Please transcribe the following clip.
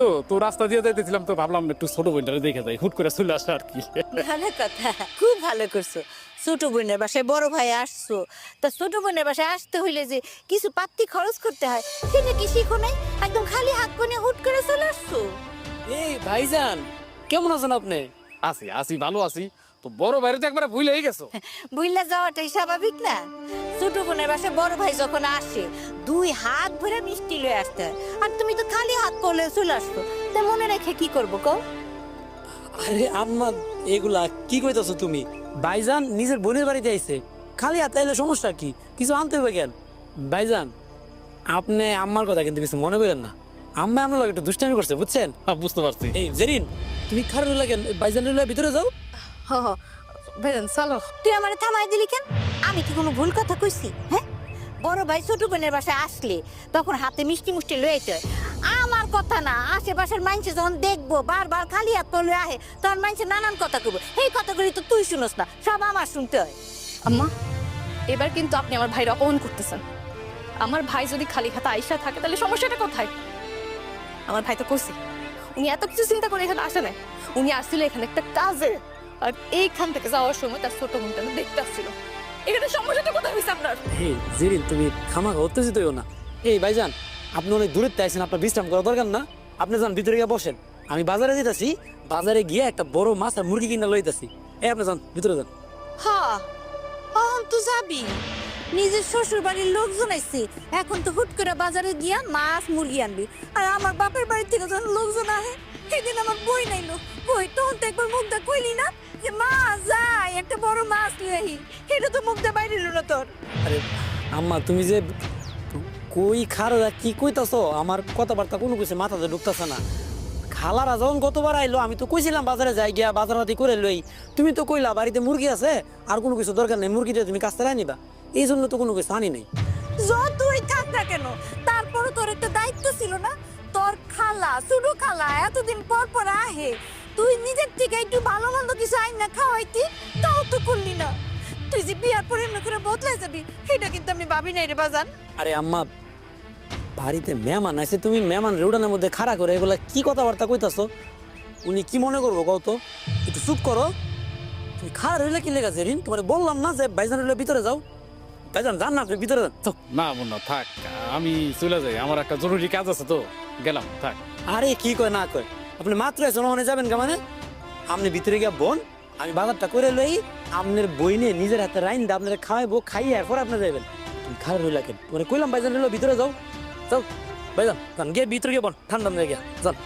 তো তো রাস্তা দিয়ে যাইতেছিলাম তো ভাবলাম একটু ছোট বোনটারে দেখে যাই, হুট করে চলে আসা আর কি। ভালো কথা, খুব ভালো করছো। ছোট বোনের বাসায় বড় ভাই আসছো, তা ছোট বোনের বাসায় আসতে হইলে যে কিছু পাত্তি খরচ করতে হয় সেটা কি শিখো নাই? একদম খালি হাত কোনে হুট করে চলে আসছো। এই ভাইজান, কেমন আছেন আপনি? আছি আছি ভালো আছি। তো বড় বাইরে তো একবারে ভুলেই গেছো। বুইল্লা যাওয়াটাই স্বাভাবিক না? ছোট বোনের বাসায় বড় ভাই যখন আসে দুই হাত ভরে মিষ্টি লয়ে আসতে হয়, আর তুমি তো খালি হাত করলে চলে আসছো। তা মনে রেখে কি করবো কও? আরে আম্মা, এগুলা কি কইতাছো তুমি? ভাইজান নিজের বোনের বাড়িতে আইছে, খালি হাতে আইলে সমস্যা কি? কিছু আনতে হবে কেন? ভাইজান, আপনি আম্মার কথা কিন্তু কিছু মনে করেন না। আম্মা আপনার লগে একটু দুষ্টামি করছে, বুঝছেন? হ্যাঁ, বুঝতে পারছি। এই জেরিন, তুমি খারাপ লাগেন, ভাইজানের লগে ভিতরে যাও। হ হ, ভাইজান চলো। তুই আমারে থামাই দিলি কেন? আমি কি কোনো ভুল কথা কইছি? হ্যাঁ, বড় ভাই ছোট বোনের বাসায় আসলে তখন হাতে মিষ্টি মুষ্টি লয়ে যেতে হয়। আমার কথা না, আশেপাশের মানুষ যখন দেখবো বারবার খালি হাত পড়লে আহে, তখন মানুষ নানান কথা কইবো। এই কথাগুলি তো তুই শুনোস না, সব আমার শুনতে হয়। আম্মা, এবার কিন্তু আপনি আমার ভাইয়ের অপমান করতেছেন। আমার ভাই যদি খালি হাতে আইসা থাকে তাহলে সমস্যাটা কোথায়? আমার ভাই তো করছে, উনি এত কিছু চিন্তা করে এখানে আসে নাই। উনি আসছিল এখানে একটা কাজে, আর এইখান থেকে যাওয়ার সময় তার ছোট বোনটা দেখতে আসছিল। এখানে সমস্যাটা কোথায় হয়েছে আপনার? এই জেরিন, তুমি খামাখা উত্তেজিত হইও না। এই ভাইজান, আপনি অনেক দূরের থেকে আইছেন, আপনার বিশ্রাম করা দরকার না? আপনি যান ভিতরে গিয়ে বসেন, আমি বাজারে যেতেছি, বাজারে গিয়ে একটা বড় মাছ আর মুরগি কিনা লইতাছি। এই আপনি যান ভিতরে যান। হ্যাঁ, এখন তো যাবি, নিজের শ্বশুর বাড়ির লোকজন আইছে, এখন তো হুট করে বাজারে গিয়া মাছ মুরগি আনবি। আর আমার বাপের বাড়ি থেকে যখন লোকজন আহে, সেদিন আমার বই নাইলো, বই তখন তো একবার মুখটা কইলি না যে মা যাই একটা বড় মাছ নিয়ে আহি, এটা তো মুখটা বাইরে এলো না তোর। আরে আম্মা, তুমি যে কই খারা কি কইতাছো? আমার কথাবার্তা কোনো কিছু মাথাতে ঢুকতাছে না। খালারা যখন গতবার আইলো, আমি তো কইছিলাম বাজারে যাই গিয়া বাজারাতি করে লই। তুমি তো কইলা বাড়িতে মুরগি আছে, আর কোনো কিছু দরকার নেই, মুরগিটা তুমি কাছ থেকে নিবা। এই জন্য তো কোনো কিছু আনি নাই। যতই থাক না কেন, তারপরও তোর একটা দায়িত্ব ছিল না? তোর খালা, ছোট খালা এতদিন পর পর আহে, তুই নিজের থেকে একটু ভালো মন্দ কিছু আইন না খাওয়াইতি, তাও তো করলি না। তুই যে বিয়ার পরে এমনি করে বদলাই যাবি, সেটা কিন্তু আমি ভাবি নাই রে বাজান। আরে আম্মা, বাড়িতে মেহমান আছে, তুমি মেহমান রোডানের মধ্যে খাড়া করে এগুলা কি কথাবার্তা কইতাছো? উনি কি মনে করবো কও তো? একটু চুপ করো। তুমি খাড়া রইলে কি লেগেছে রিন? তোমার বললাম না যে ভাইজান রইলে ভিতরে যাও। ভাইজান যান না, আপনি ভিতরে যান। তো না বোনা থাক, আমি চলে যাই, আমার একটা জরুরি কাজ আছে, তো গেলাম, থাক। আরে কি কয় না কয়, আপনি মাত্র এসে ওখানে যাবেন কা? মানে আপনি ভিতরে গিয়া বোন, আমি বাজারটা করে লই, আপনার বই নিয়ে নিজের হাতে রাইন দা আপনার খাওয়াইবো, খাইয়ে এরপর আপনি যাবেন। তুমি খাড়া রইলা কেন? মানে কইলাম ভাইজান রইলো ভিতরে যাও, যাও ভাইজান, যান গিয়ে ভিতরে গিয়ে বোন, ঠান্ডা নিয়ে গিয়া যান।